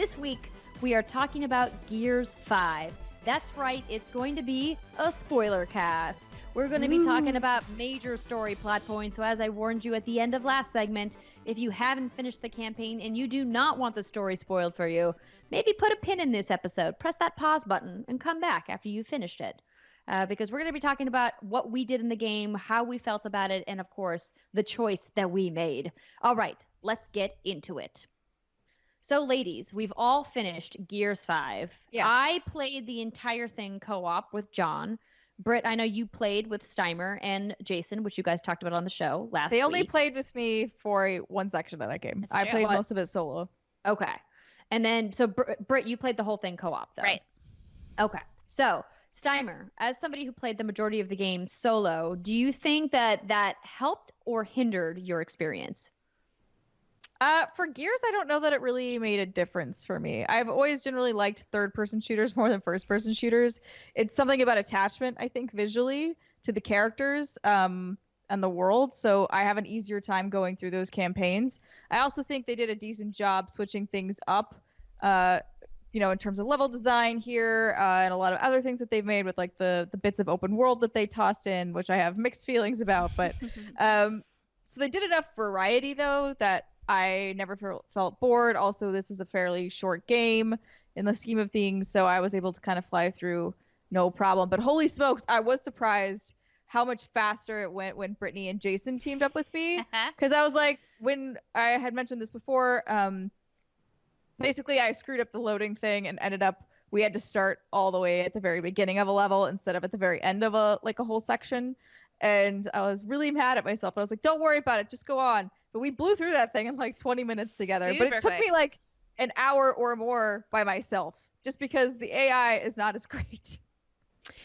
this week we are talking about Gears 5. That's right, it's going to be a spoiler cast. We're going to be talking about major story plot points, so as I warned you at the end of last segment, if you haven't finished the campaign and you do not want the story spoiled for you, maybe put a pin in this episode, press that pause button, and come back after you've finished it. Because we're going to be talking about what we did in the game, how we felt about it, and of course, the choice that we made. All right, let's get into it. So, ladies, we've all finished Gears 5. Yes. I played the entire thing co-op with John. Britt, I know you played with Steimer and Jason, which you guys talked about on the show last week. They only played with me for one section of that game. I played most of it solo. Okay. And then, so Britt, you played the whole thing co-op, though. Right. Okay. So, Steimer, as somebody who played the majority of the game solo, do you think that helped or hindered your experience? For Gears, I don't know that it really made a difference for me. I've always generally liked third-person shooters more than first-person shooters. It's something about attachment, I think, visually to the characters and the world, so I have an easier time going through those campaigns. I also think they did a decent job switching things up, in terms of level design here and a lot of other things that they've made with like the bits of open world that they tossed in, which I have mixed feelings about. But so they did enough variety, though, that I never felt bored. Also, this is a fairly short game in the scheme of things, so I was able to kind of fly through no problem. But holy smokes, I was surprised how much faster it went when Brittany and Jason teamed up with me. Because I was like, when I had mentioned this before, basically I screwed up the loading thing and ended up, we had to start all the way at the very beginning of a level instead of at the very end of a whole section. And I was really mad at myself. I was like, don't worry about it, just go on. But we blew through that thing in like 20 minutes together. But it took me like an hour or more by myself, just because the AI is not as great.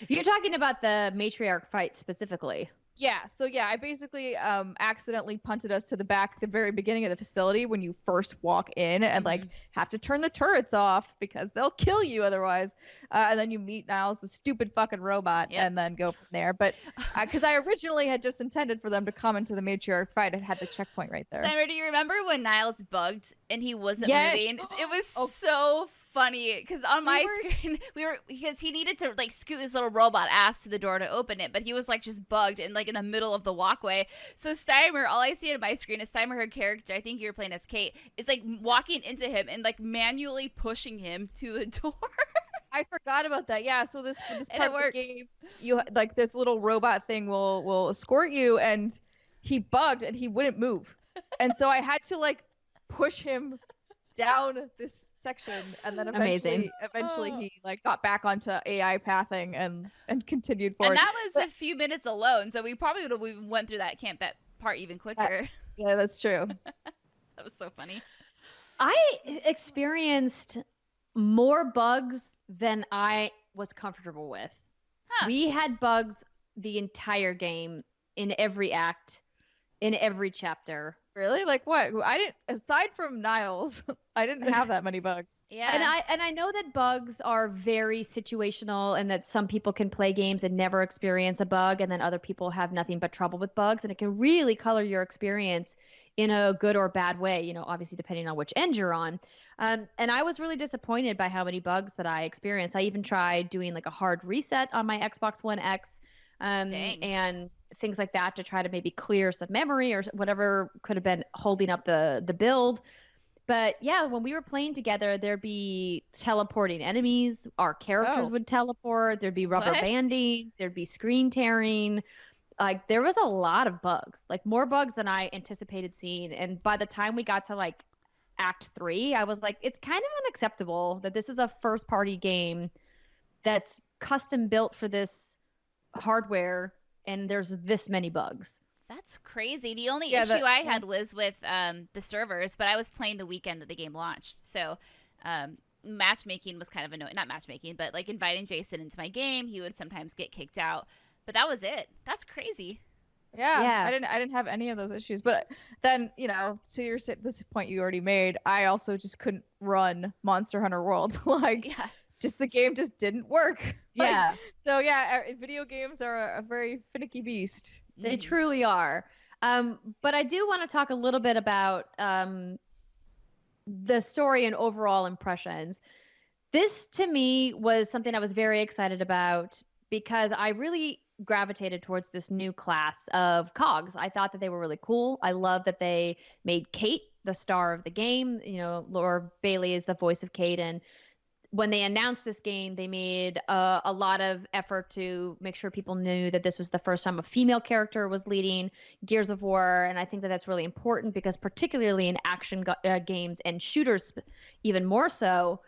You're talking about the matriarch fight specifically. Yeah. So yeah, I basically accidentally punted us to the back at the very beginning of the facility when you first walk in and like have to turn the turrets off because they'll kill you otherwise. And then you meet Niles, the stupid fucking robot, and then go from there. But because I originally had just intended for them to come into the matriarch fight, it had the checkpoint right there. Simon, do you remember when Niles bugged and he wasn't moving? It was so funny because on my screen because he needed to like scoot his little robot ass to the door to open it, but he was like just bugged and like in the middle of the walkway. So Steimer, all I see on my screen is Steimer, her character, I think you were playing as Kate, is like walking into him and like manually pushing him to the door. I forgot about that. Yeah, so this part of the game, you like this little robot thing will escort you, and he bugged and he wouldn't move, and so I had to like push him down this section, and then eventually he like got back onto AI pathing and continued forward. And that was a few minutes alone, so we probably would have went through that part even quicker. Yeah, that's true. That was so funny. I experienced more bugs than I was comfortable with. We had bugs the entire game, in every act, in every chapter. Really? Like what? I didn't, aside from Niles, I didn't have that many bugs. Yeah. And I know that bugs are very situational and that some people can play games and never experience a bug, and then other people have nothing but trouble with bugs, and it can really color your experience in a good or bad way, obviously depending on which end you're on. And I was really disappointed by how many bugs that I experienced. I even tried doing like a hard reset on my Xbox One X and things like that to try to maybe clear some memory or whatever could have been holding up the build. But yeah, when we were playing together, there'd be teleporting enemies. Our characters would teleport. There'd be rubber banding. There'd be screen tearing. Like there was a lot of bugs, like more bugs than I anticipated seeing. And by the time we got to like Act 3, I was like, it's kind of unacceptable that this is a first party game that's custom built for this hardware and there's this many bugs. That's crazy. The only issue I had was with the servers, but I was playing the weekend that the game launched. So matchmaking was kind of annoying. Not matchmaking, but like inviting Jason into my game, he would sometimes get kicked out. But that was it. That's crazy. Yeah. I didn't have any of those issues. But then, to this point you already made, I also just couldn't run Monster Hunter World. Just the game just didn't work. Yeah. So video games are a very finicky beast. They truly are. But I do want to talk a little bit about the story and overall impressions. This to me was something I was very excited about because I really gravitated towards this new class of cogs. I thought that they were really cool. I love that they made Kate the star of the game. You know, Laura Bailey is the voice of Kate, and when they announced this game, they made a lot of effort to make sure people knew that this was the first time a female character was leading Gears of War. And I think that that's really important because, particularly in action games and shooters, even more so,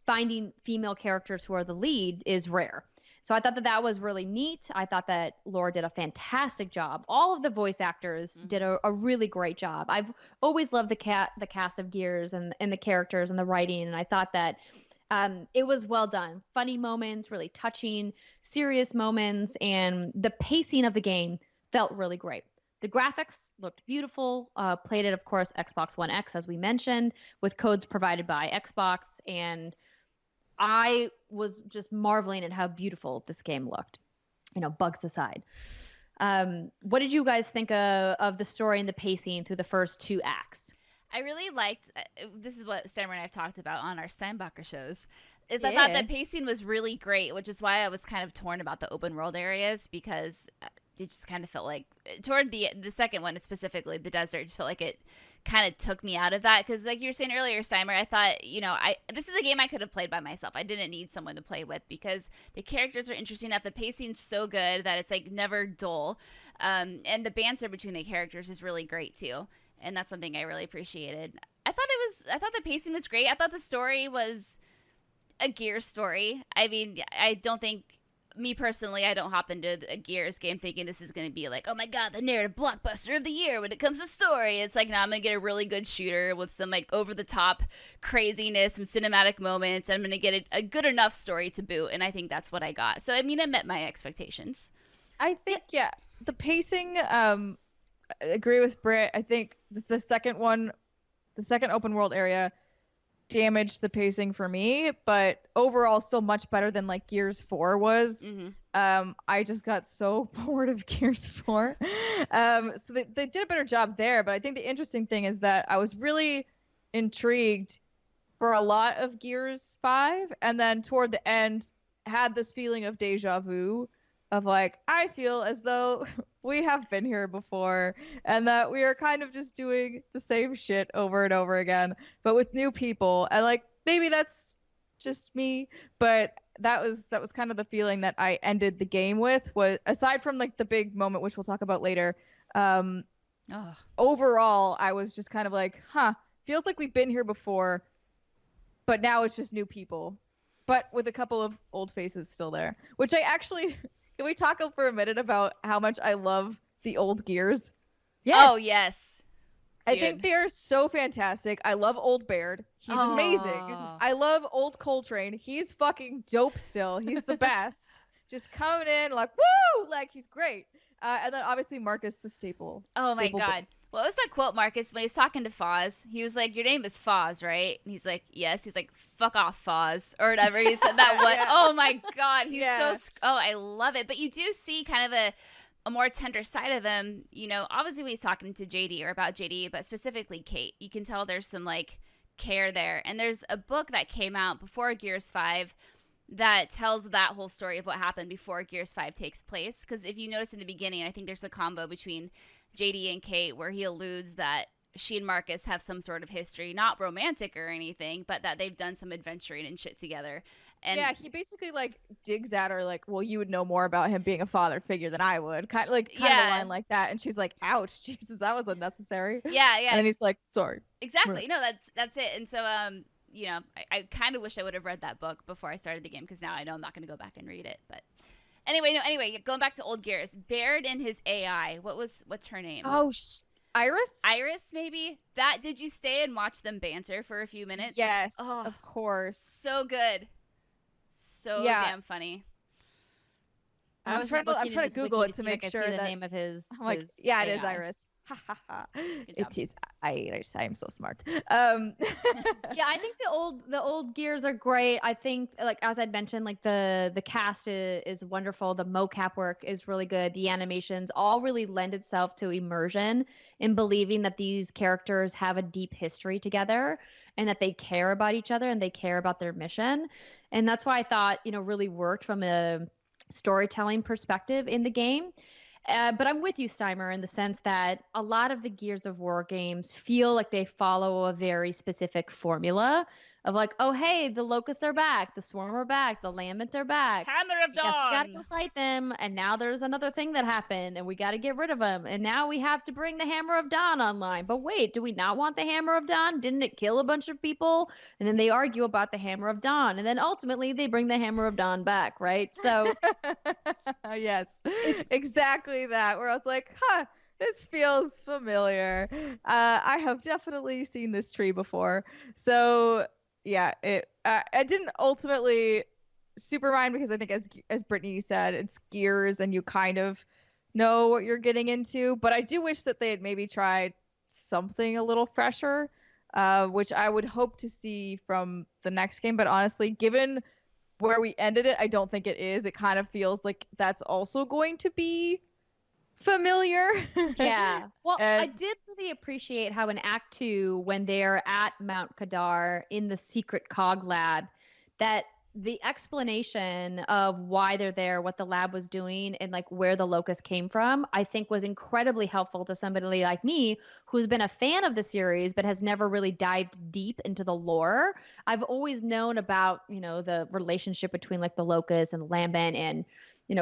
finding female characters who are the lead is rare. So I thought that that was really neat. I thought that Laura did a fantastic job. All of the voice actors did a really great job. I've always loved the cast of Gears and the characters and the writing, and I thought that it was well done. Funny moments, really touching, serious moments, and the pacing of the game felt really great. The graphics looked beautiful. Played it, of course, Xbox One X, as we mentioned, with codes provided by Xbox. And I was just marveling at how beautiful this game looked, you know, bugs aside. What did you guys think of the story and the pacing through the first 2 acts? I really liked, this is what Steimer and I have talked about on our Steinbacher shows, is I thought that pacing was really great, which is why I was kind of torn about the open world areas, because it just kind of felt like, toward the second one specifically, the desert, just felt like it kind of took me out of that, because like you were saying earlier, Steimer, I thought, you know, this is a game I could have played by myself. I didn't need someone to play with, because the characters are interesting enough, the pacing's so good that it's like never dull, and the banter between the characters is really great too. And that's something I really appreciated. I thought the pacing was great. I thought the story was a Gears story. I mean, I don't think, me personally, I don't hop into a Gears game thinking this is going to be like, oh my god, the narrative blockbuster of the year when it comes to story. It's like, no, I'm going to get a really good shooter with some like over the top craziness, some cinematic moments, and I'm going to get a good enough story to boot. And I think that's what I got. So, I mean, it met my expectations. I think, yeah, the pacing, I agree with Britt. I think the second open world area damaged the pacing for me, but overall still much better than like Gears 4 was. I just got so bored of Gears 4. So they did a better job there, but I think the interesting thing is that I was really intrigued for a lot of Gears 5, and then toward the end had this feeling of deja vu of like, I feel as though we have been here before and that we are kind of just doing the same shit over and over again, but with new people. And like, maybe that's just me, but that was kind of the feeling that I ended the game with, was aside from like the big moment, which we'll talk about later. Overall, I was just kind of like, feels like we've been here before, but now it's just new people, but with a couple of old faces still there, which I actually... Can we talk for a minute about how much I love the old Gears? Yes. Oh, yes. Dude. I think they are so fantastic. I love old Baird. He's amazing. I love old Coltrane. He's fucking dope still. He's the best. Just coming in like, woo! Like, he's great. And then obviously Marcus, the staple. Oh, my God. What was that quote, Marcus, when he was talking to Foz? He was like, your name is Foz, right? And he's like, yes. He's like, fuck off, Foz, or whatever. He said that one. Oh, my God. He's I love it. But you do see kind of a more tender side of him. You know, obviously when he's talking to JD or about JD, but specifically Kate, you can tell there's some, like, care there. And there's a book that came out before Gears 5 that tells that whole story of what happened before Gears 5 takes place. Because if you notice in the beginning, I think there's a combo between JD and Kate where he alludes that she and Marcus have some sort of history, not romantic or anything, but that they've done some adventuring and shit together. And yeah, he basically like digs at her like, well, you would know more about him being a father figure than I would. Kind of a line like that. And she's like, ouch, Jesus, that was unnecessary. Yeah, yeah. And then he's like, sorry. Exactly. No, that's it. And so you know, I kind of wish I would have read that book before I started the game, because now I know I'm not going to go back and read it. But anyway, going back to old Gears, Baird and his AI, what's her name? Oh, Iris? Iris, maybe? Did you stay and watch them banter for a few minutes? Yes, of course. So good. So damn funny. I'm trying to Google it to make sure that the name of his. I'm like, his yeah, AI. it is Iris. It is Iris. I am so smart. Yeah, I think the old Gears are great. I think, like as I mentioned, like the cast is wonderful. The mocap work is really good. The animations all really lend itself to immersion in believing that these characters have a deep history together. and that they care about each other and they care about their mission. And that's why I thought, really worked from a storytelling perspective in the game. But I'm with you, Steimer, in the sense that a lot of the Gears of War games feel like they follow a very specific formula of like, oh, hey, the locusts are back, the swarm are back, the lambents are back. Hammer of Guess we gotta go Dawn. fight them. And now there's another thing that happened, and we got to get rid of them. And now we have to bring the Hammer of Dawn online. But wait, do we not want the Hammer of Dawn? Didn't it kill a bunch of people? And then they argue about the Hammer of Dawn, and then ultimately they bring the Hammer of Dawn back, right? So yes, exactly that. Where I was like, this feels familiar. I have definitely seen this tree before. So yeah, I didn't ultimately super mind because I think as Brittany said, it's Gears and you kind of know what you're getting into. But I do wish that they had maybe tried something a little fresher, which I would hope to see from the next game. But honestly, given where we ended it, I don't think it is. It kind of feels like that's also going to be familiar. Yeah. Well, I did really appreciate how in Act 2, when they're at Mount Kadar in the secret cog lab, that the explanation of why they're there, what the lab was doing, and like where the locust came from, I think was incredibly helpful to somebody like me who's been a fan of the series but has never really dived deep into the lore. I've always known about, the relationship between like the locust and the lambent and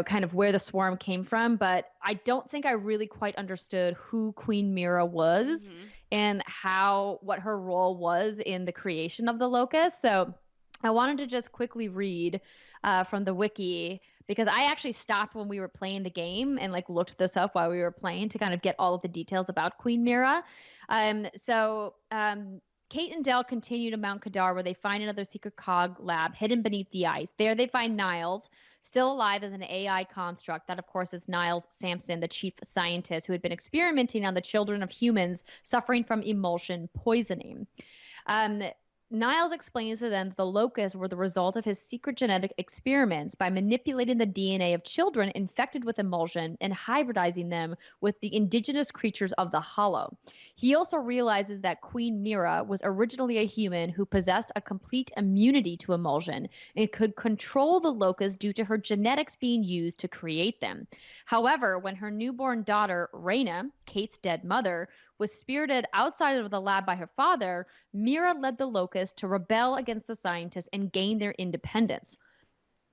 kind of where the swarm came from, but I don't think I really quite understood who Queen Mira was and what her role was in the creation of the locust. So I wanted to just quickly read from the wiki, because I actually stopped when we were playing the game and like looked this up while we were playing to kind of get all of the details about Queen Mira. Kate and Del continue to Mount Kadar, where they find another secret cog lab hidden beneath the ice. There they find Niles, still alive as an AI construct. That, of course, is Niles Sampson, the chief scientist who had been experimenting on the children of humans suffering from emulsion poisoning. Niles explains to them that the locusts were the result of his secret genetic experiments by manipulating the DNA of children infected with emulsion and hybridizing them with the indigenous creatures of the Hollow. He also realizes that Queen Mira was originally a human who possessed a complete immunity to emulsion and could control the locusts due to her genetics being used to create them. However, when her newborn daughter, Reyna, Kate's dead mother, was spirited outside of the lab by her father, Mira led the locusts to rebel against the scientists and gain their independence.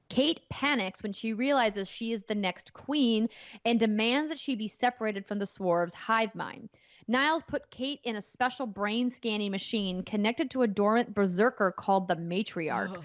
Kate panics when she realizes she is the next queen and demands that she be separated from the swarm's hive mind. Niles put Kate in a special brain scanning machine connected to a dormant berserker called the Matriarch,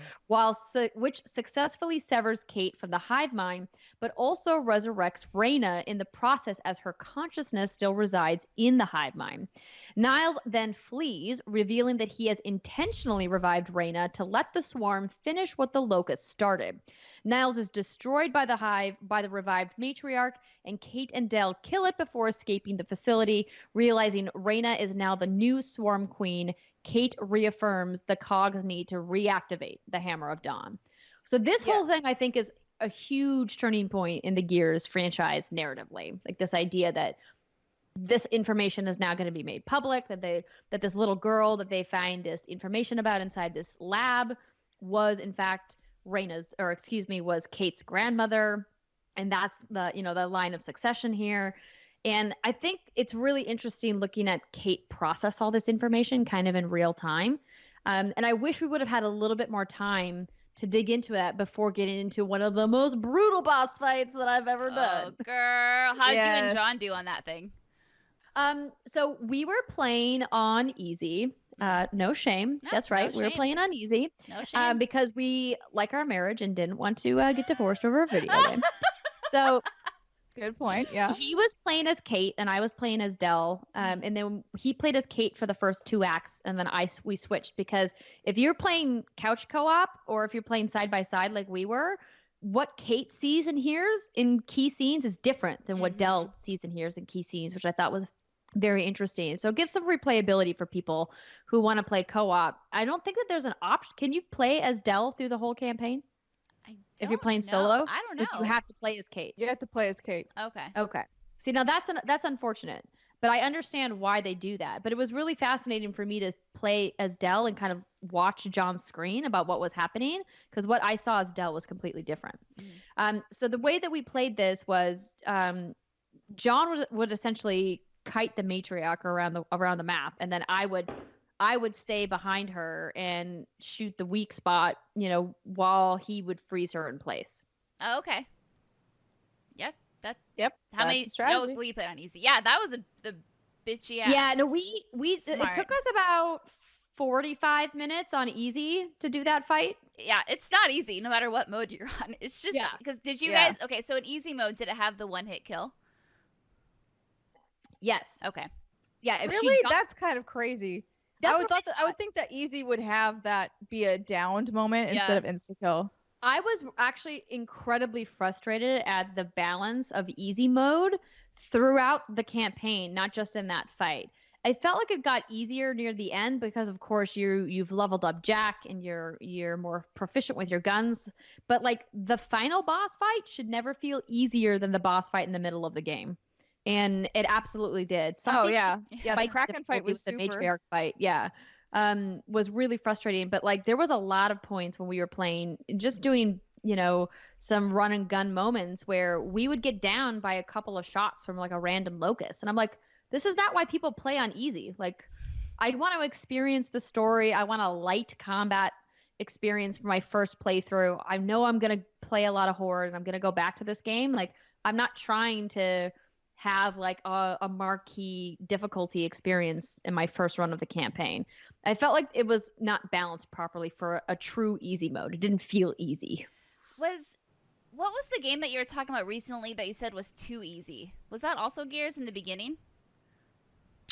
which successfully severs Kate from the hive mind, but also resurrects Reyna in the process as her consciousness still resides in the hive mind. Niles then flees, revealing that he has intentionally revived Reyna to let the swarm finish what the locusts started. Niles is destroyed by the revived Matriarch, and Kate and Del kill it before escaping the facility. Realizing Reyna is now the new swarm queen, Kate reaffirms the cogs need to reactivate the Hammer of Dawn. So this whole thing, I think, is a huge turning point in the Gears franchise narratively. Like this idea that this information is now going to be made public, that this little girl that they find this information about inside this lab was in fact was Kate's grandmother, and that's the line of succession here. And I think it's really interesting looking at Kate process all this information kind of in real time. And I wish we would have had a little bit more time to dig into that before getting into one of the most brutal boss fights that I've ever done. Oh, girl. How'd you and John do on that thing? So we were playing on easy. No shame. No, That's right. no We were shame. playing on easy. No shame. Because we like our marriage and didn't want to get divorced over a video game. So good point. Yeah. he was playing as Kate and I was playing as Del. And then he played as Kate for the first 2 acts, and then we switched, because if you're playing couch co-op or if you're playing side by side like we were, what Kate sees and hears in key scenes is different than what Del sees and hears in key scenes, which I thought was very interesting. So give some replayability for people who want to play co-op. I don't think that there's an option. Can you play as Del through the whole campaign? If you're playing solo? I don't know. If you have to play as Kate. You have to play as Kate. Okay. Okay. See, now that's unfortunate, But I understand why they do that. But it was really fascinating for me to play as Dell and kind of watch John's screen about what was happening, because what I saw as Dell was completely different. So the way that we played this was John would essentially kite the matriarch around the map, and then I would stay behind her and shoot the weak spot, while he would freeze her in place. Oh, okay. Yep. Yep. How many strategy. we put on easy? Yeah, that was the bitchy ass. Yeah, no, we it took us about 45 minutes on easy to do that fight. Yeah, it's not easy no matter what mode you're on. It's just because did you guys okay, so in easy mode did it have the one hit kill? Yes. Okay. Yeah, if really? That's kind of crazy. I would think that easy would have that be a downed moment instead of insta kill. I was actually incredibly frustrated at the balance of easy mode throughout the campaign, not just in that fight. I felt like it got easier near the end because, of course, you've leveled up Jack and you're more proficient with your guns. But like the final boss fight should never feel easier than the boss fight in the middle of the game, and it absolutely did. The Kraken fight was the super. matriarch fight. Yeah. Was really frustrating, but like there was a lot of points when we were playing, just doing, some run and gun moments where we would get down by a couple of shots from like a random locust. And I'm like, this is not why people play on easy. Like, I want to experience the story. I want a light combat experience for my first playthrough. I know I'm going to play a lot of Horde and I'm going to go back to this game. Like, I'm not trying to have like a marquee difficulty experience in my first run of the campaign. I felt like it was not balanced properly for a true easy mode. It didn't feel easy. What was the game that you were talking about recently that you said was too easy? Was that also Gears in the beginning?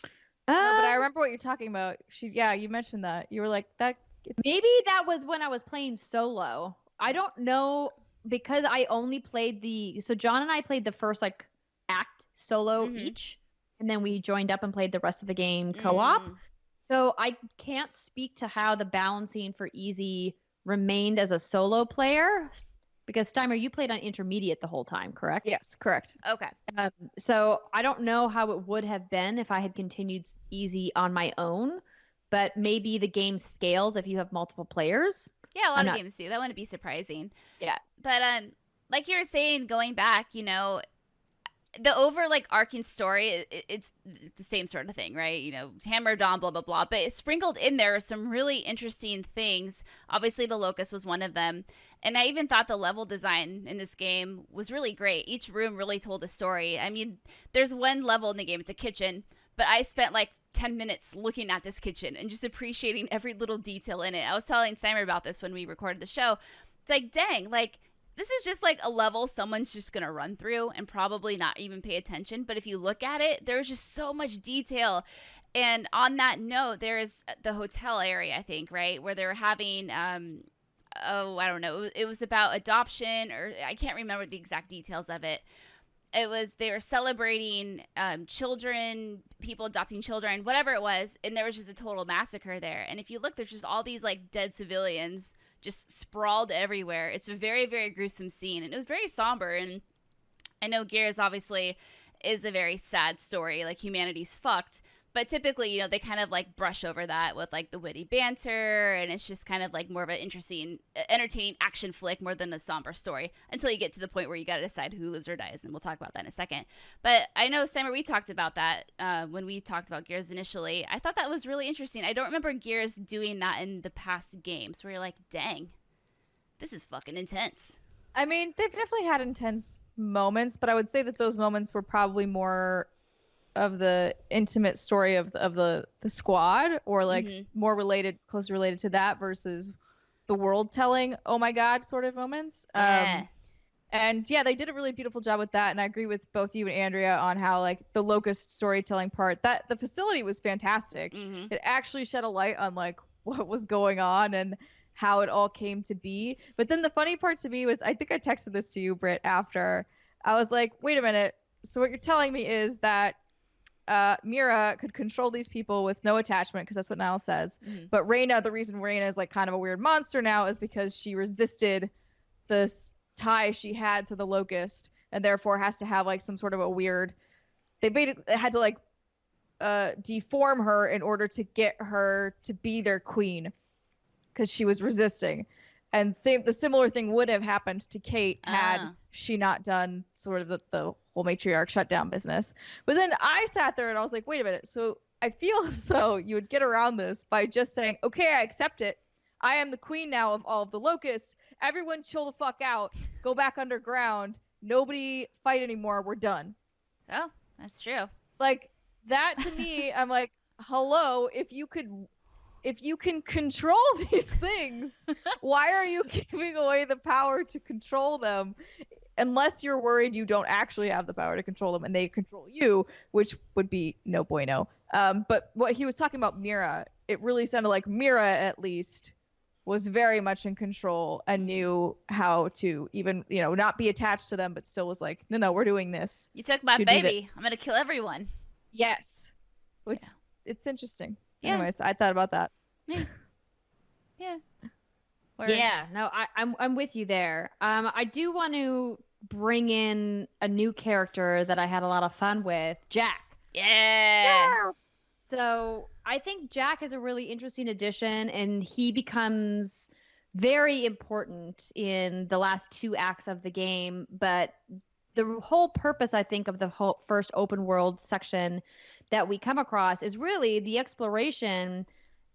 No, but I remember what you're talking about. You mentioned that. You were like, that. Maybe that was when I was playing solo. I don't know, because I only played so John and I played the first like act solo each, and then we joined up and played the rest of the game co-op. So I can't speak to how the balancing for easy remained as a solo player, because Steimer, you played on intermediate the whole time, correct? Yes, correct. Okay. So I don't know how it would have been if I had continued easy on my own, but maybe the game scales if you have multiple players. Yeah, a lot of games do. That wouldn't be surprising. Yeah. But like you were saying, going back, the arcing story, it's the same sort of thing, right? Hammered on, blah, blah, blah. But sprinkled in there are some really interesting things. Obviously, the Locust was one of them. And I even thought the level design in this game was really great. Each room really told a story. I mean, there's one level in the game, it's a kitchen. But I spent like 10 minutes looking at this kitchen and just appreciating every little detail in it. I was telling Simon about this when we recorded the show. It's like, dang, like, this is just like a level someone's just going to run through and probably not even pay attention. But if you look at it, there's just so much detail. And on that note, there's the hotel area, I think, right? Where they're having, I don't know. It was about adoption, or I can't remember the exact details of it. They were celebrating children, people adopting children, whatever it was. And there was just a total massacre there. And if you look, there's just all these like dead civilians just sprawled everywhere. It's a very, very gruesome scene, and it was very somber. And I know Gears obviously is a very sad story, like humanity's fucked, but typically, they kind of like brush over that with like the witty banter, and it's just kind of like more of an interesting, entertaining action flick more than a somber story, until you get to the point where you got to decide who lives or dies, and we'll talk about that in a second. But I know, Steimer, we talked about that when we talked about Gears initially. I thought that was really interesting. I don't remember Gears doing that in the past games, where you're like, dang, this is fucking intense. I mean, they've definitely had intense moments, but I would say that those moments were probably more of the intimate story of the squad, or like more closely related to that, versus the world telling, oh my god, sort of moments. And yeah, they did a really beautiful job with that. And I agree with both you and Andrea on how like the Locust storytelling part, that the facility was fantastic. It actually shed a light on like what was going on and how it all came to be. But then the funny part to me was, I think I texted this to you, Britt, after. I was like, wait a minute. So what you're telling me is that Mira could control these people with no attachment, because that's what Niall says. But Reyna, the reason Reyna is like kind of a weird monster now is because she resisted the tie she had to the Locust, and therefore has to have like some sort of a weird, they had to like deform her in order to get her to be their queen because she was resisting. And the similar thing would have happened to Kate had she not done sort of the whole matriarch shutdown business. But then I sat there and I was like, wait a minute. So I feel as though you would get around this by just saying, okay, I accept it. I am the queen now of all of the locusts. Everyone chill the fuck out. Go back underground. Nobody fight anymore. We're done. Oh, that's true. Like that to me, I'm like, hello, if you can control these things, why are you giving away the power to control them? Unless you're worried you don't actually have the power to control them and they control you, which would be no bueno. But what he was talking about Mira, it really sounded like Mira at least was very much in control and knew how to even, not be attached to them, but still was like, no, we're doing this. You took my baby. I'm going to kill everyone. Yes. Which it's interesting. Yeah. Anyways, I thought about that. Yeah. Yeah. No, I'm with you there. I do want to bring in a new character that I had a lot of fun with, Jack. Yeah. So I think Jack is a really interesting addition, and he becomes very important in the last 2 acts of the game. But the whole purpose, I think, of the whole first open world section that we come across is really the exploration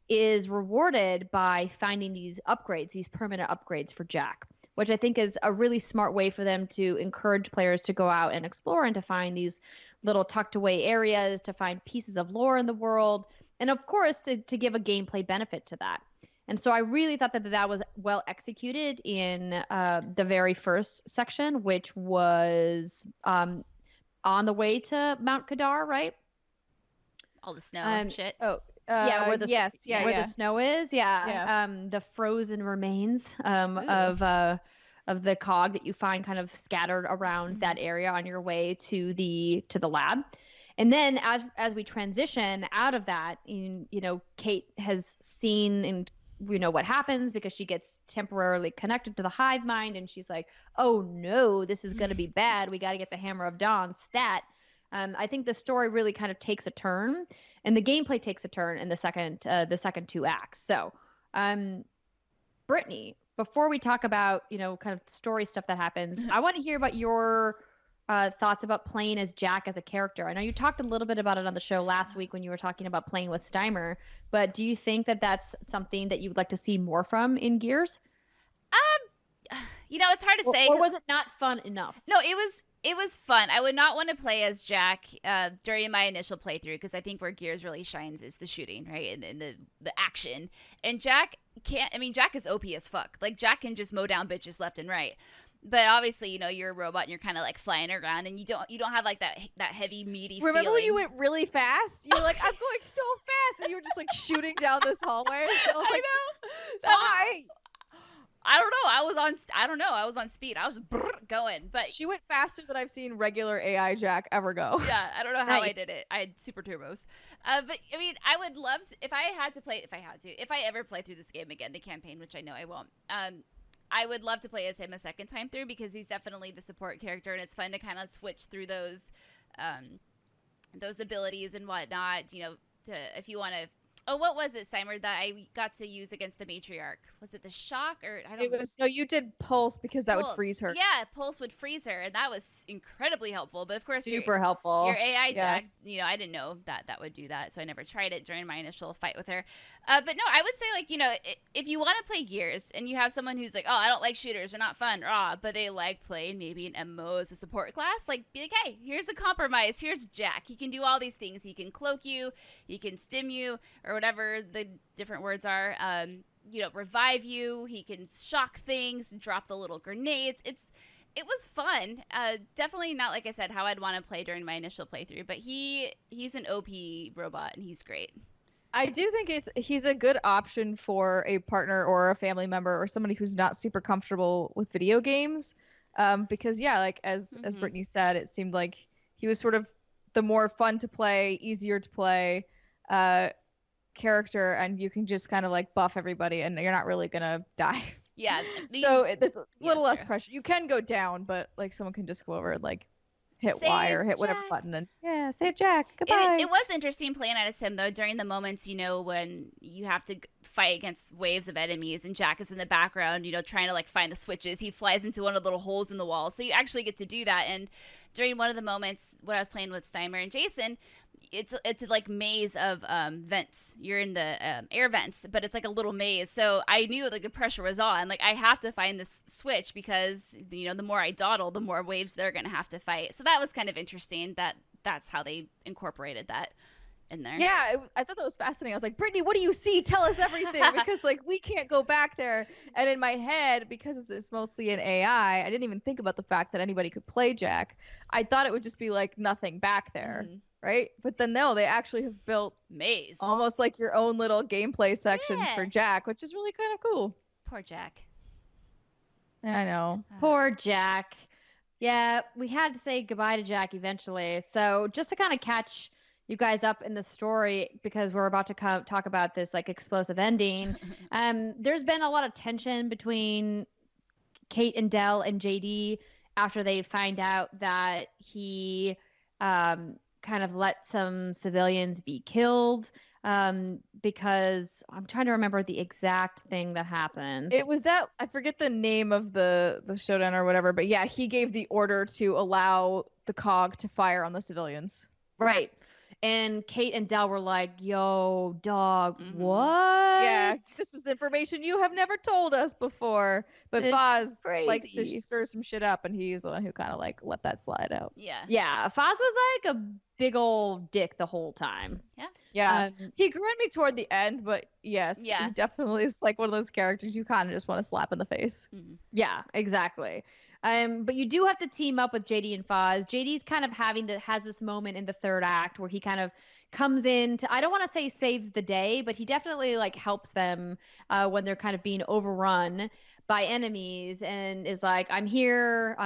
is rewarded by finding these upgrades, these permanent upgrades for Jack, which I think is a really smart way for them to encourage players to go out and explore and to find these little tucked away areas, to find pieces of lore in the world, and of course to give a gameplay benefit to that. And so I really thought that was well executed in the very first section, which was on the way to Mount Kadar, right? All the snow and shit. Where the snow is. The frozen remains of the cog that you find kind of scattered around that area on your way to the lab. And then as we transition out of that, Kate has seen and what happens because she gets temporarily connected to the hive mind, and she's like, oh no, this is going to be bad. We got to get the Hammer of Dawn stat. I think the story really kind of takes a turn, and the gameplay takes a turn in the second 2 acts. So, Brittany, before we talk about kind of story stuff that happens, I want to hear about your thoughts about playing as Jack as a character. I know you talked a little bit about it on the show last week when you were talking about playing with Steimer, but do you think that that's something that you would like to see more from in Gears? It's hard to say. Or was it not fun enough? No, it was fun. I would not want to play as Jack during my initial playthrough because I think where Gears really shines is the shooting, right, and the action. And Jack can't. I mean, Jack is OP as fuck. Like Jack can just mow down bitches left and right. But obviously, you're a robot and you're kind of like flying around, and you don't have like that heavy meaty. Remember feeling. when you went really fast? You were like, I'm going so fast, and you were just like shooting down this hallway. I was like, why? I don't know. I was on speed. I was going, but she went faster than I've seen regular AI Jack ever go. Yeah, I don't know how I did it. I had super turbos. But I mean, I would love if I ever play through this game again, the campaign, which I know I won't. I would love to play as him a second time through because he's definitely the support character, and it's fun to kind of switch through those abilities and whatnot. If you want to. Oh, what was it, Seimer, that I got to use against the matriarch? Was it the shock or I don't know? No, you did pulse because that would freeze her. Yeah, pulse would freeze her, and that was incredibly helpful. But of course, super helpful. Your AI Jack, I didn't know that would do that, so I never tried it during my initial fight with her. But no, I would say if you want to play Gears and you have someone who's like, oh, I don't like shooters, they're not fun, but they like playing maybe an MMO as a support class, be like, hey, here's a compromise. Here's Jack. He can do all these things. He can cloak you. He can stim you, or whatever the different words are. Revive you. He can shock things, drop the little grenades. It was fun. Definitely not, like I said, how I'd want to play during my initial playthrough, but he's an OP robot and he's great. I do think he's a good option for a partner or a family member or somebody who's not super comfortable with video games. Because as Brittany said, it seemed like he was sort of the more fun to play, easier to play character, and you can just kind of buff everybody and you're not really gonna die. Yeah. So there's a little less pressure. You can go down, but someone can just go over and hit Y or hit whatever button and save Jack. Goodbye. It was interesting playing as him though during the moments, when you have to fight against waves of enemies and Jack is in the background, trying to like find the switches. He flies into one of the little holes in the wall. So you actually get to do that. And during one of the moments when I was playing with Steimer and Jason, it's a like maze of vents. You're in the air vents, but it's like a little maze. So I knew like the pressure was on. Like I have to find this switch because the more I dawdle, the more waves they're gonna have to fight. So that was kind of interesting. That's how they incorporated that in there. Yeah, I thought that was fascinating. I was like, Brittany, what do you see? Tell us everything, because like we can't go back there. And in my head, because it's mostly an AI, I didn't even think about the fact that anybody could play Jack. I thought it would just be like nothing back there. Mm-hmm. Right? But then no, they actually have built maze, almost like your own little gameplay sections for Jack, which is really kind of cool. Poor Jack. I know. Poor Jack. Yeah, we had to say goodbye to Jack eventually. So just to kind of catch you guys up in the story, because we're about to talk about this like explosive ending. There's been a lot of tension between Kate and Del and JD after they find out that he kind of let some civilians be killed, because I'm trying to remember the exact thing that happened. It was that, I forget the name of the showdown or whatever, but yeah, he gave the order to allow the COG to fire on the civilians. Right. And Kate and Del were like, yo, dog, what? Yeah, this is information you have never told us before. But Foz likes to stir some shit up, and he's the one who kind of like let that slide out. Yeah. Yeah, Foz was like a big old dick the whole time. Yeah. Yeah. He grew on me toward the end, but yes, he definitely is like one of those characters you kind of just want to slap in the face. Mm-hmm. Yeah, exactly. But you do have to team up with JD and Foz. JD's kind of has this moment in the third act where he kind of comes in to, I don't want to say saves the day, but he definitely like helps them when they're kind of being overrun by enemies and is like, I'm here.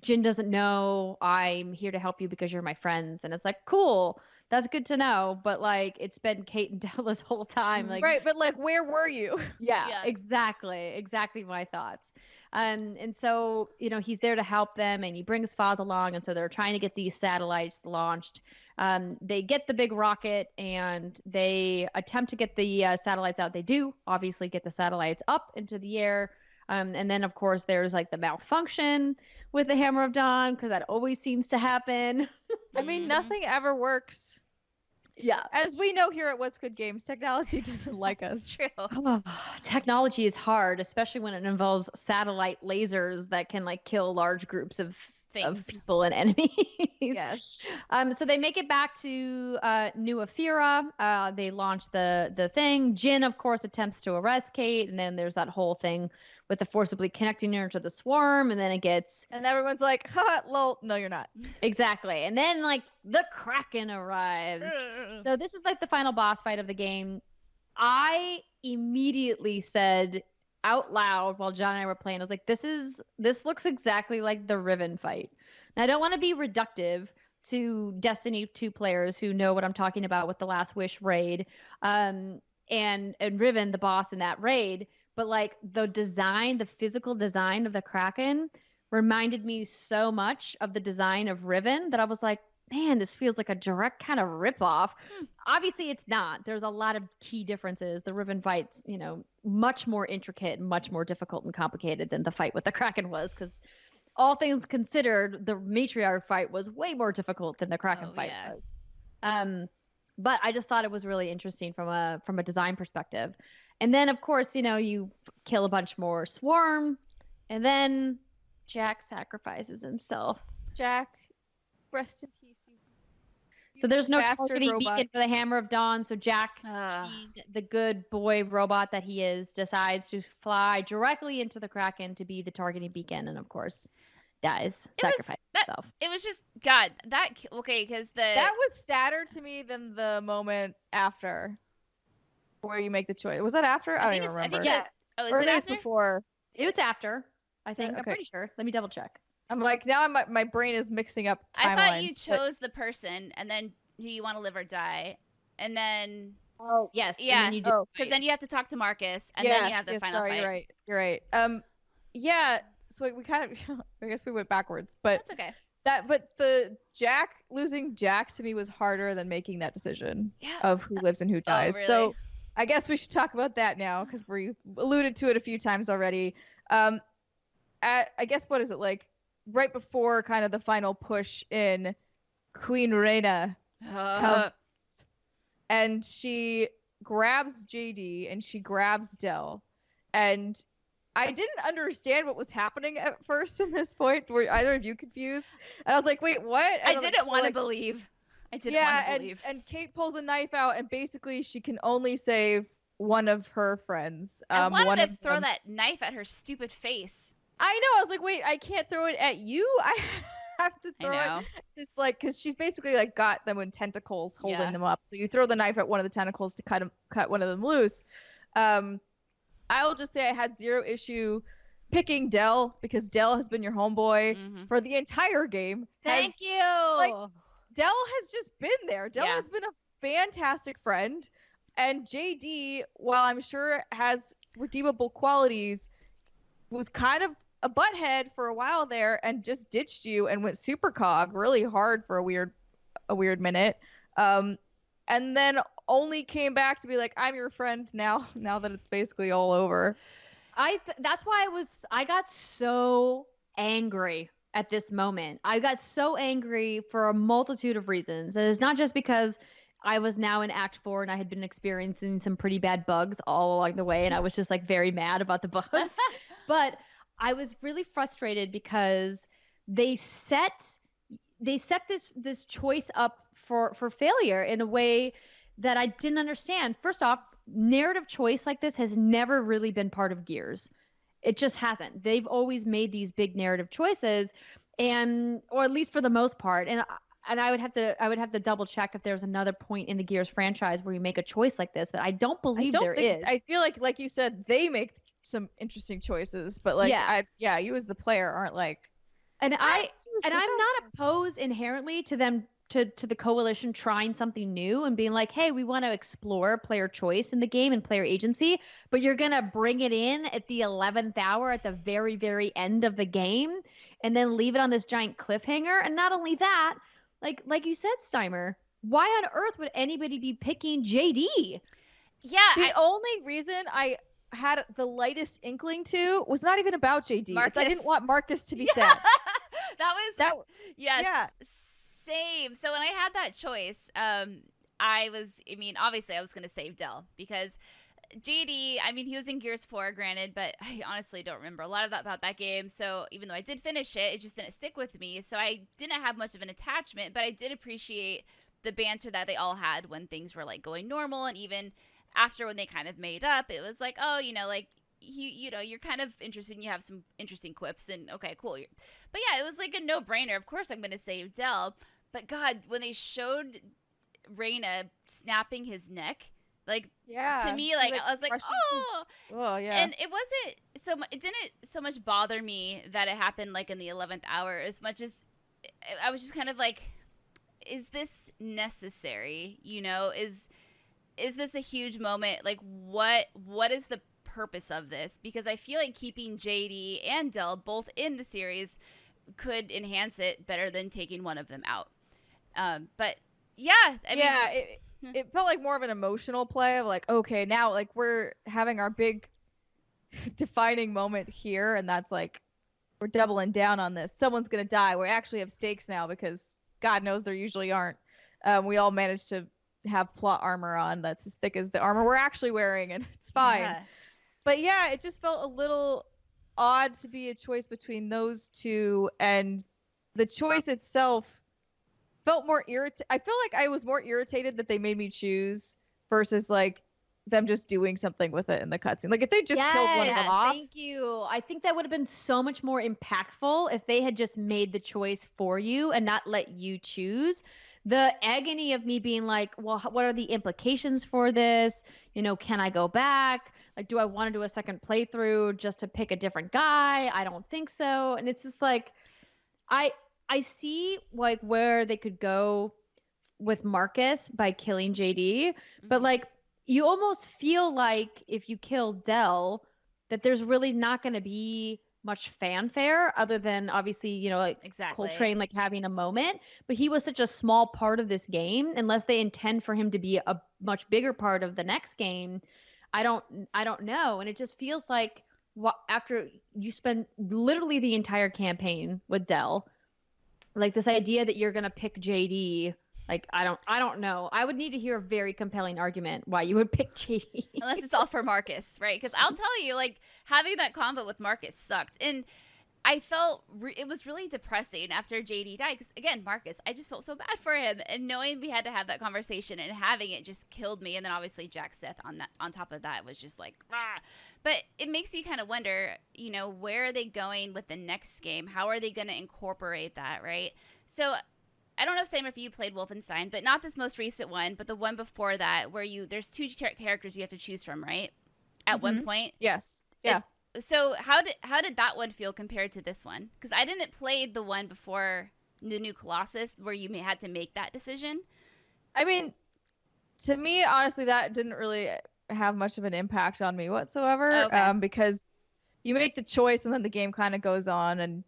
Jin doesn't know I'm here to help you because you're my friends. And it's like, cool. That's good to know. But like, it's been Kate and Del this whole time. Like, right. But like, where were you? Yeah. Exactly my thoughts. And so, he's there to help them and he brings Foz along. And so they're trying to get these satellites launched. They get the big rocket and they attempt to get the satellites out. They do obviously get the satellites up into the air. And then, of course, there's like the malfunction with the Hammer of Dawn, because that always seems to happen. I mean, nothing ever works. Yeah. As we know here at What's Good Games, technology doesn't like us. True. Oh, technology is hard, especially when it involves satellite lasers that can like kill large groups of people and enemies. Yes. So they make it back to New Ephyra. They launch the thing. Jin, of course, attempts to arrest Kate, and then there's that whole thing with the forcibly connecting her to the swarm, and then it gets... And everyone's like, ha, lol, no, you're not. Exactly. And then, like, the Kraken arrives. So this is, like, the final boss fight of the game. I immediately said out loud while John and I were playing, I was like, this looks exactly like the Riven fight. Now, I don't want to be reductive to Destiny 2 players who know what I'm talking about with the Last Wish raid, and Riven, the boss in that raid. But like the physical design of the Kraken reminded me so much of the design of Riven that I was like, man, this feels like a direct kind of ripoff. Obviously, it's not. There's a lot of key differences. The Riven fight's, much more intricate, much more difficult and complicated than the fight with the Kraken was, because all things considered, the Matriarch fight was way more difficult than the Kraken fight was. But I just thought it was really interesting from a design perspective. And then, of course, you kill a bunch more swarm, and then Jack sacrifices himself. Jack, rest in peace. So there's no targeting beacon for the Hammer of Dawn. So Jack, being the good boy robot that he is, decides to fly directly into the Kraken to be the targeting beacon, and of course, dies, sacrifices himself. It was just because that was sadder to me than the moment after. Where you make the choice. Was that after? I don't even remember. Oh, is it after? Before? It was after. I think. Okay. I'm pretty sure. Let me double check. I'm like, now my brain is mixing up timelines. I thought you chose the person and then you want to live or die. And then... Oh, yes. Yeah. Because then you have to talk to Marcus and then you have the final fight. You're right. Yeah. So we kind of... I guess we went backwards. But that's okay. But losing Jack to me was harder than making that decision Yeah. of who lives and who dies. really? So I guess we should talk about that now because we alluded to it a few times already. I guess what is it like right before kind of the final push in, Queen Reina comes and she grabs JD and she grabs Dell, and I didn't understand what was happening at first in this point. Were either of you confused? And I was like, wait, what? And I didn't want to believe. I didn't want to believe. And Kate pulls a knife out, and basically she can only save one of her friends. I wanted to throw that knife at her stupid face. I know. I was like, wait, I can't throw it at you. I have to throw it. Just like, because she's basically like got them with tentacles holding them up. So you throw the knife at one of the tentacles to cut one of them loose. I will just say I had zero issue picking Dell because Dell has been your homeboy for the entire game. Thank you. Like, Dell has just been there. Dell has been a fantastic friend. And JD, while I'm sure has redeemable qualities, was kind of a butthead for a while there and just ditched you and went super cog really hard for a weird minute. And then only came back to be like, I'm your friend now that it's basically all over. That's why I got so angry at this moment. I got so angry for a multitude of reasons. And it's not just because I was now in Act 4 and I had been experiencing some pretty bad bugs all along the way, and I was just like very mad about the bugs. But I was really frustrated because they set this choice up for failure in a way that I didn't understand. First off, narrative choice like this has never really been part of Gears. It just hasn't. They've always made these big narrative choices, or at least for the most part. And I would have to double check if there's another point in the Gears franchise where you make a choice like this that I don't believe there is. I feel like you said, they make some interesting choices, but you as the player aren't like. And I'm not opposed inherently to them to the coalition trying something new and being like, hey, we want to explore player choice in the game and player agency, but you're gonna bring it in at the 11th hour at the very, very end of the game and then leave it on this giant cliffhanger. And not only that, like you said, Steimer, why on earth would anybody be picking JD? Yeah. The only reason I had the lightest inkling to was not even about JD. I didn't want Marcus to be sad. Same. So when I had that choice, obviously I was going to save Dell because JD, he was in Gears 4, granted, but I honestly don't remember a lot about that game. So even though I did finish it, it just didn't stick with me. So I didn't have much of an attachment, but I did appreciate the banter that they all had when things were like going normal. And even after when they kind of made up, it was like, oh, you're kind of interested and you have some interesting quips and okay, cool. But yeah, it was like a no-brainer. Of course I'm going to save Dell. But God, when they showed Reyna snapping his neck, to me, I was like, oh yeah. And it didn't so much bother me that it happened in the 11th hour as much as I was just kind of like, is this necessary? Is this a huge moment? What is the purpose of this? Because I feel like keeping JD and Dell both in the series could enhance it better than taking one of them out. But yeah, it felt like more of an emotional play of like, okay, now we're having our big defining moment here, and that's like we're doubling down on this. Someone's gonna die. We actually have stakes now because God knows there usually aren't. We all managed to have plot armor on that's as thick as the armor we're actually wearing, and it's fine. Yeah. But yeah, it just felt a little odd to be a choice between those two, and the choice itself felt more I feel like I was more irritated that they made me choose versus them just doing something with it in the cutscene. If they just killed one of them off. Thank you. I think that would have been so much more impactful if they had just made the choice for you and not let you choose. The agony of me being like, well, what are the implications for this? Can I go back? Do I want to do a second playthrough just to pick a different guy? I don't think so. And it's just I see where they could go with Marcus by killing JD, but you almost feel like if you kill Dell, that there's really not going to be much fanfare other than obviously, you know, like Exactly. Coltrane like having a moment, but he was such a small part of this game. Unless they intend for him to be a much bigger part of the next game, I don't know. And it just feels like after you spend literally the entire campaign with Dell, like this idea that you're gonna pick JD, like I don't know. I would need to hear a very compelling argument why you would pick JD. Unless it's all for Marcus, right? Because I'll tell you, like, having that combo with Marcus sucked. And I felt it was really depressing after JD died. Because, again, Marcus, I just felt so bad for him. And knowing we had to have that conversation and having it just killed me. And then, obviously, Jack Seth on top of that was just like, rah. But it makes you kind of wonder, you know, where are they going with the next game? How are they going to incorporate that, right? So I don't know, Sam, if you played Wolfenstein, but not this most recent one, but the one before that, where there's two characters you have to choose from, right? At one point. Yes. Yeah. So how did that one feel compared to this one? Because I didn't play the one before the new Colossus, where you had to make that decision. I mean, to me, honestly, that didn't really have much of an impact on me whatsoever. Okay. Because you make the choice, and then the game kind of goes on, and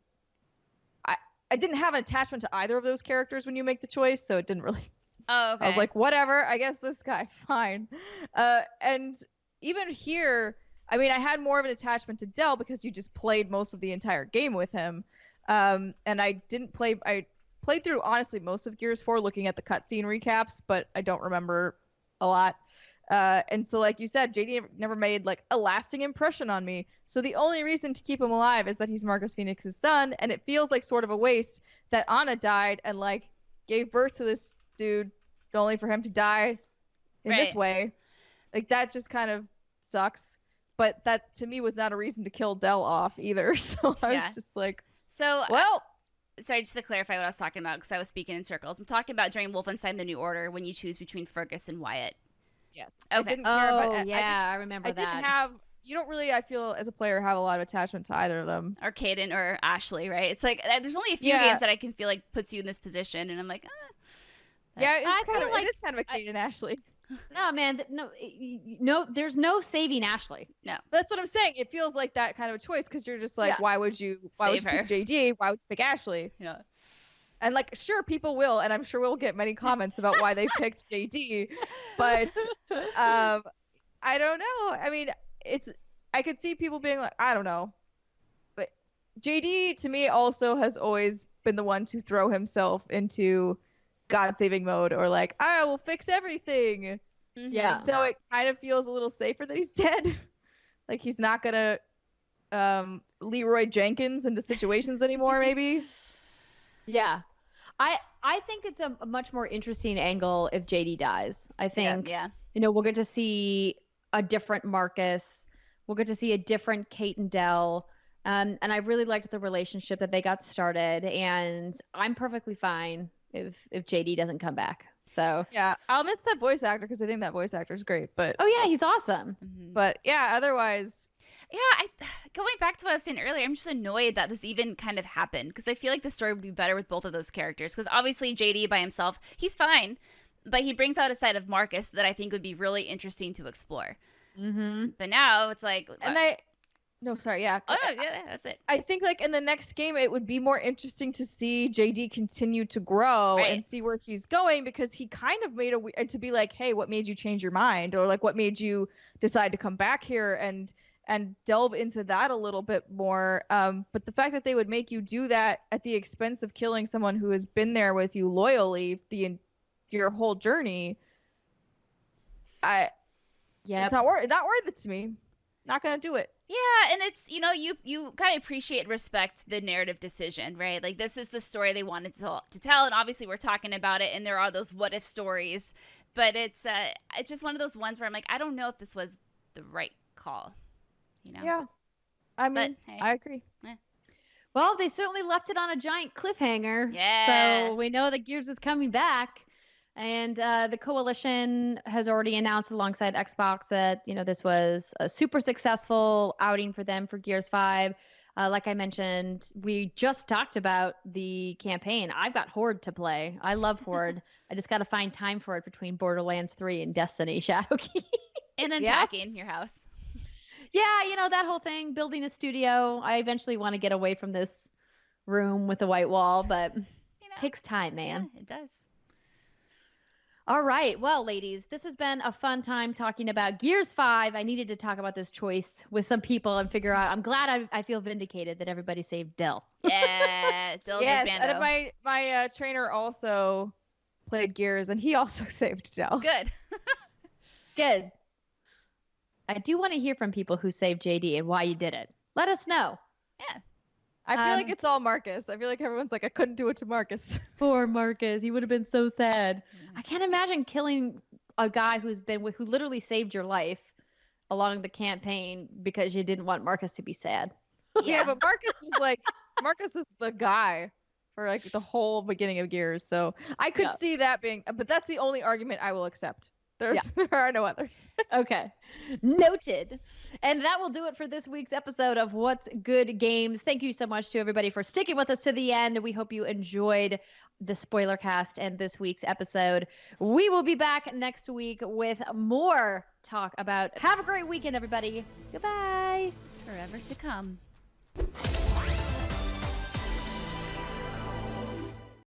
I didn't have an attachment to either of those characters when you make the choice, so it didn't really. Oh, okay. I was like, whatever, I guess this guy, fine. And even here, I mean, I had more of an attachment to Dell because you just played most of the entire game with him. And I played through, honestly, most of Gears 4 looking at the cutscene recaps, but I don't remember a lot. And so, like you said, JD never made like a lasting impression on me. So the only reason to keep him alive is that he's Marcus Phoenix's son, and it feels like sort of a waste that Anna died and like gave birth to this dude only for him to die in this way. Like that just kind of sucks. But that to me was not a reason to kill Dell off either. So I was just like, sorry, just to clarify what I was talking about, because I was speaking in circles. I'm talking about during Wolfenstein: The New Order when you choose between Fergus and Wyatt. Yes. Okay. I didn't care about, I remember that. Didn't have. You don't really, I feel, as a player, have a lot of attachment to either of them. Or Caden or Ashley, right? It's like there's only a few games that I can feel like puts you in this position, and I'm like, Yeah, it is kind of a Caden and Ashley. No, man, no, there's no saving Ashley. No, that's what I'm saying. It feels like that kind of a choice because you're just like, why would you pick JD? Why would you pick Ashley? Yeah. And like, sure, people will, and I'm sure we'll get many comments about why they picked JD, but I don't know. I mean, I could see people being like, I don't know, but JD to me also has always been the one to throw himself into God-saving mode, or like, I will fix everything. Mm-hmm. Yeah. So it kind of feels a little safer that he's dead. Like he's not gonna Leroy Jenkins into situations anymore, maybe. Yeah. I think it's a much more interesting angle if JD dies. I think, you know, we'll get to see a different Marcus. We'll get to see a different Kate and Dell. And I really liked the relationship that they got started. And I'm perfectly fine if JD doesn't come back. So yeah, I'll miss that voice actor because I think that voice actor is great. But oh yeah, he's awesome. Mm-hmm. But yeah, otherwise. Yeah, going back to what I was saying earlier, I'm just annoyed that this even kind of happened because I feel like the story would be better with both of those characters. Because obviously JD by himself, he's fine, but he brings out a side of Marcus that I think would be really interesting to explore. Mm-hmm. But now it's like, no, sorry, yeah. Oh no, yeah, that's it. I think like in the next game, it would be more interesting to see JD continue to grow and see where he's going, because he kind of made to be like, hey, what made you change your mind, or like what made you decide to come back here and delve into that a little bit more. But the fact that they would make you do that at the expense of killing someone who has been there with you loyally your whole journey, it's not worth it to me. Not gonna do it. Yeah, and it's, you know, you kind of appreciate and respect the narrative decision, right? Like, this is the story they wanted to tell, and obviously we're talking about it, and there are those what if stories, but it's just one of those ones where I'm like, I don't know if this was the right call, you know? Yeah, I mean, but, hey. I agree. Well, they certainly left it on a giant cliffhanger. Yeah. So we know that Gears is coming back. And the coalition has already announced alongside Xbox that, you know, this was a super successful outing for them for Gears 5. Like I mentioned, we just talked about the campaign. I've got Horde to play. I love Horde. I just got to find time for it between Borderlands 3 and Destiny Shadowkey. And unpacking your house. Yeah, that whole thing, building a studio. I eventually want to get away from this room with the white wall, but takes time, man. Yeah, it does. All right. Well, ladies, this has been a fun time talking about Gears 5. I needed to talk about this choice with some people and figure out. I'm glad I feel vindicated that everybody saved Dill. Yeah, Dill's yes, Bando. and my trainer also played Gears, and he also saved Dill. Good. Good. I do want to hear from people who saved JD and why you did it. Let us know. Yeah. I feel like it's all Marcus. I feel like everyone's like, I couldn't do it to Marcus. Poor Marcus. He would have been so sad. I can't imagine killing a guy who literally saved your life along the campaign because you didn't want Marcus to be sad. Yeah, but Marcus is the guy for like the whole beginning of Gears. So I could see that being, but that's the only argument I will accept. There are no others. Okay. Noted. And that will do it for this week's episode of What's Good Games. Thank you so much to everybody for sticking with us to the end. We hope you enjoyed the Spoilercast and this week's episode. We will be back next week with more talk about. Have a great weekend, everybody. Goodbye. Forever to come.